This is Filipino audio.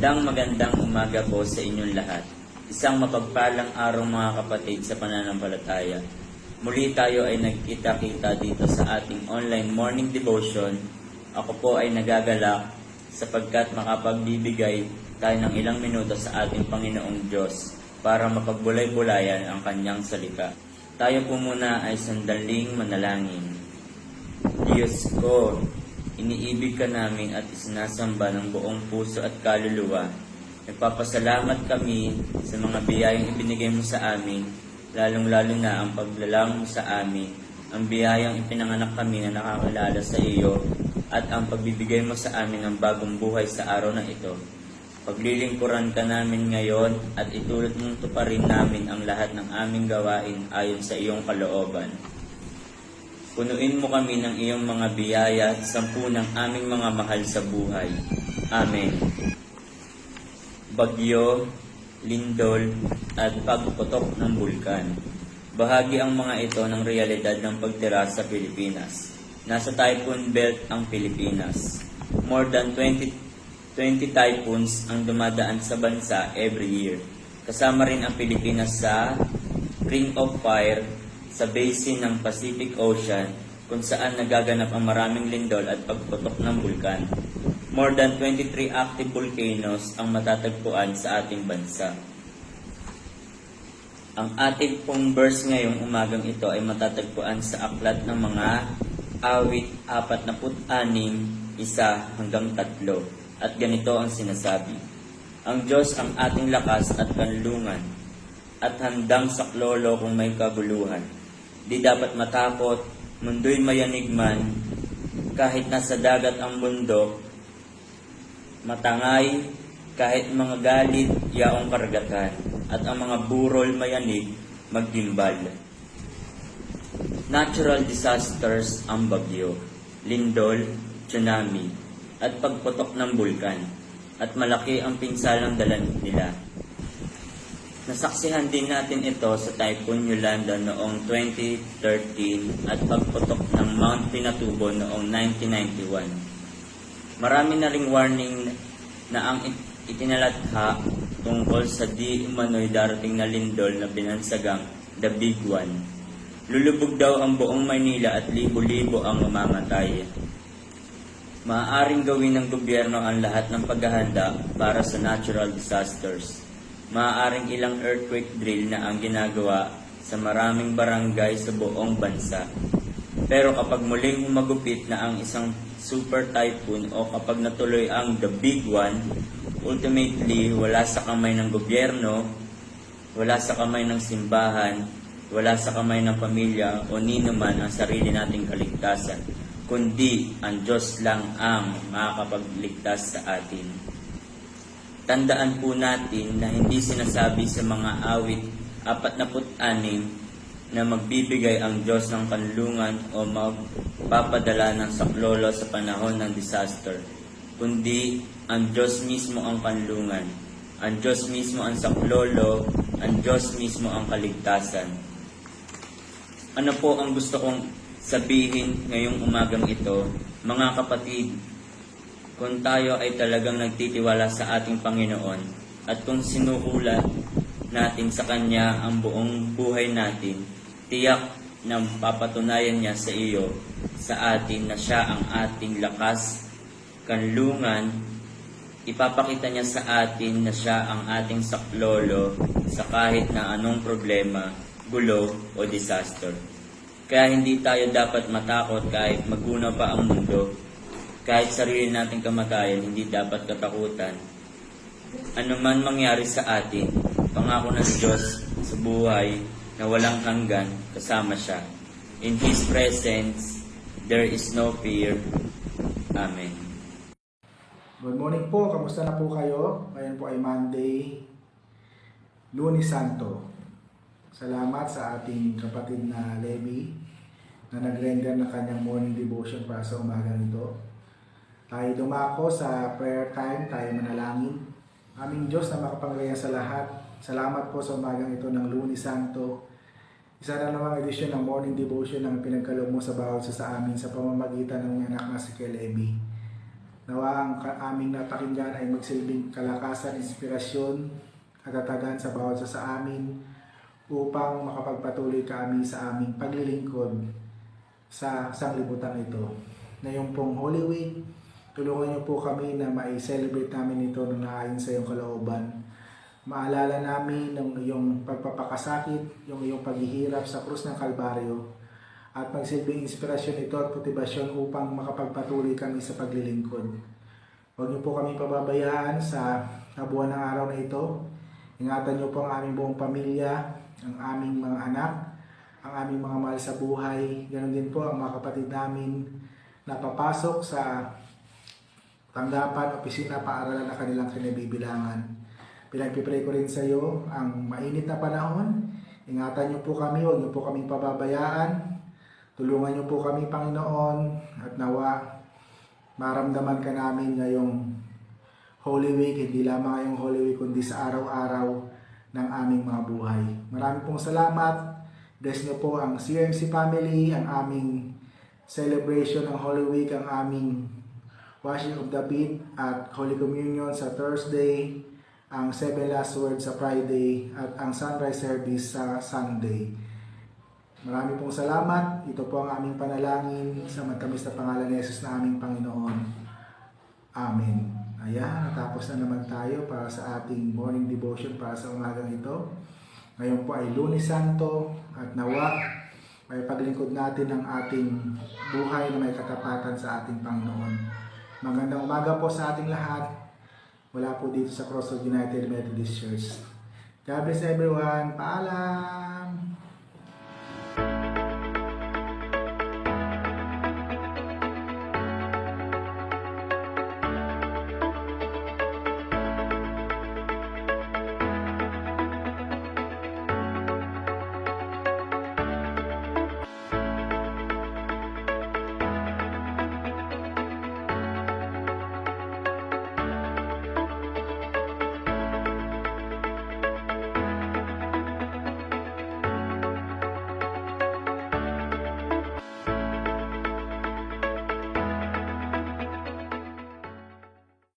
Magandang umaga po sa inyong lahat. Isang mapagpalang araw mga kapatid sa pananampalataya. Muli tayo ay nagkita-kita dito sa ating online morning devotion. Ako po ay nagagalak sapagkat makapagbibigay tayo ng ilang minuto sa ating Panginoong Diyos para mapagbulay-bulayan ang kanyang salita. Tayo po muna ay sandaling manalangin. Diyos ko, iniibig ka namin at isinasamba ng buong puso at kaluluwa. Nagpapasalamat kami sa mga biyayang ibinigay mo sa amin, lalong-lalo na ang paglalang mo sa amin, ang biyayang ipinanganak kami na nakakilala sa iyo, at ang pagbibigay mo sa amin ng bagong buhay sa araw na ito. Paglilingkuran ka namin ngayon at itulot mong tuparin namin ang lahat ng aming gawain ayon sa iyong kalooban. Punuin mo kami ng iyong mga biyaya at sampu ng aming mga mahal sa buhay. Amen. Bagyo, lindol, at pagputok ng bulkan. Bahagi ang mga ito ng realidad ng pagtira sa Pilipinas. Nasa typhoon belt ang Pilipinas. More than 20 typhoons ang dumadaan sa bansa every year. Kasama rin ang Pilipinas sa Ring of Fire sa basin ng Pacific Ocean kung saan nagaganap ang maraming lindol at pagputok ng bulkan. More than 23 active volcanoes ang matatagpuan sa ating bansa. Ang ating pong verse ngayong umagang ito ay matatagpuan sa aklat ng mga awit 46, 1-3. At ganito ang sinasabi. Ang Diyos ang ating lakas at kanlungan at handang saklolo kung may kaguluhan. Di dapat matakot, mundo'y mayanig man, kahit nasa dagat ang bundok, matangay, kahit mga galit, yaong karagatan, at ang mga burol mayanig, maggimbal. Natural disasters ang bagyo, lindol, tsunami, at pagputok ng bulkan, at malaki ang pinsalang dala nila. Nasaksihan din natin ito sa Typhoon Yolanda noong 2013 at pagputok ng Mount Pinatubo noong 1991. Marami na ring warning na ang itinalatha tungkol sa di umano'y darating na lindol na binansagang The Big One. Lulubog daw ang buong Maynila at libo-libo ang mamamatay. Maaaring gawin ng gobyerno ang lahat ng paghahanda para sa natural disasters. Maaaring ilang earthquake drill na ang ginagawa sa maraming barangay sa buong bansa. Pero kapag muling humagupit na ang isang super typhoon o kapag natuloy ang The Big One, ultimately wala sa kamay ng gobyerno, wala sa kamay ng simbahan, wala sa kamay ng pamilya o nino man ang sarili nating kaligtasan, kundi ang Diyos lang ang makakapagligtas sa atin. Tandaan po natin na hindi sinasabi sa mga awit 46 na magbibigay ang Diyos ng kanlungan o magpapadala ng saklolo sa panahon ng disaster, kundi ang Diyos mismo ang kanlungan, ang Diyos mismo ang saklolo, ang Diyos mismo ang kaligtasan. Ano po ang gusto kong sabihin ngayong umagang ito, mga kapatid? Kung tayo ay talagang nagtitiwala sa ating Panginoon at kung sinuulat natin sa Kanya ang buong buhay natin, tiyak na papatunayan niya sa iyo, sa atin na siya ang ating lakas, kanlungan, ipapakita niya sa atin na siya ang ating saklolo sa kahit na anong problema, gulo o disaster. Kaya hindi tayo dapat matakot kahit magunaw pa ang mundo. Kahit sarili nating kamatayan, hindi dapat katakutan. Ano man mangyari sa atin, pangako ng Diyos sa buhay na walang hanggan, kasama siya. In His presence, there is no fear. Amen. Good morning po, kamusta na po kayo? Ngayon po ay Monday, Lunes Santo. Salamat sa ating kapatid na Levi na nag-render ng kanyang morning devotion para sa umaga nito. Tayo dumako sa prayer time, tayo manalangin. Aming Diyos na makapangyarihan sa lahat, salamat po sa umagang ito ng Lunes Santo. Isa na namang edisyon ng morning devotion ng pinagkaloob mo sa bawat isa sa amin sa pamamagitan ng anak na si Levi. Nawa ang aming napakinggan ay magsilbing kalakasan, inspirasyon, katatagan sa bawat isa sa amin upang makapagpatuloy kami sa aming paglilingkod sa sanglibutan ito. Ngayong pong Holy Week, tulungan niyo po kami na ma-celebrate namin ito ng naayon sa iyong kalooban. Maalala namin ng iyong pagpapakasakit, yung iyong paghihirap sa krus ng Kalbaryo, at magsilbing inspirasyon ito at motibasyon upang makapagpatuloy kami sa paglilingkod. Huwag niyo po kami pababayaan sa kabuuan ng araw na ito. Ingatan niyo po ang aming buong pamilya, ang aming mga anak, ang aming mga mahal sa buhay. Ganon din po ang mga kapatid namin na papasok sa tanggapan, opisina, paaralan na kanilang kinabibilangan. Pinagpipray ko rin sa iyo ang mainit na panahon. Ingatan niyo po kami, huwag niyo po kaming pababayaan. Tulungan niyo po kami, Panginoon, at nawa maramdaman ka namin ngayong Holy Week, hindi lamang ngayong Holy Week, kundi sa araw-araw ng aming mga buhay. Maraming pong salamat. Bless niyo po ang CMC family, ang aming celebration ng Holy Week, ang aming washing of the feet at Holy Communion sa Thursday, ang 7 last words sa Friday, at ang sunrise service sa Sunday. Marami pong salamat. Ito po ang aming panalangin sa matamis na pangalan ni Jesus na aming Panginoon. Amen. Ayan, natapos na naman tayo para sa ating morning devotion para sa umagang ito. Ngayon po ay Lunes Santo at nawa may paglingkod natin ang ating buhay na may katapatan sa ating Panginoon. Magandang umaga po sa ating lahat. Wala po dito sa Crossroad United Methodist Church. God bless everyone. Paalam!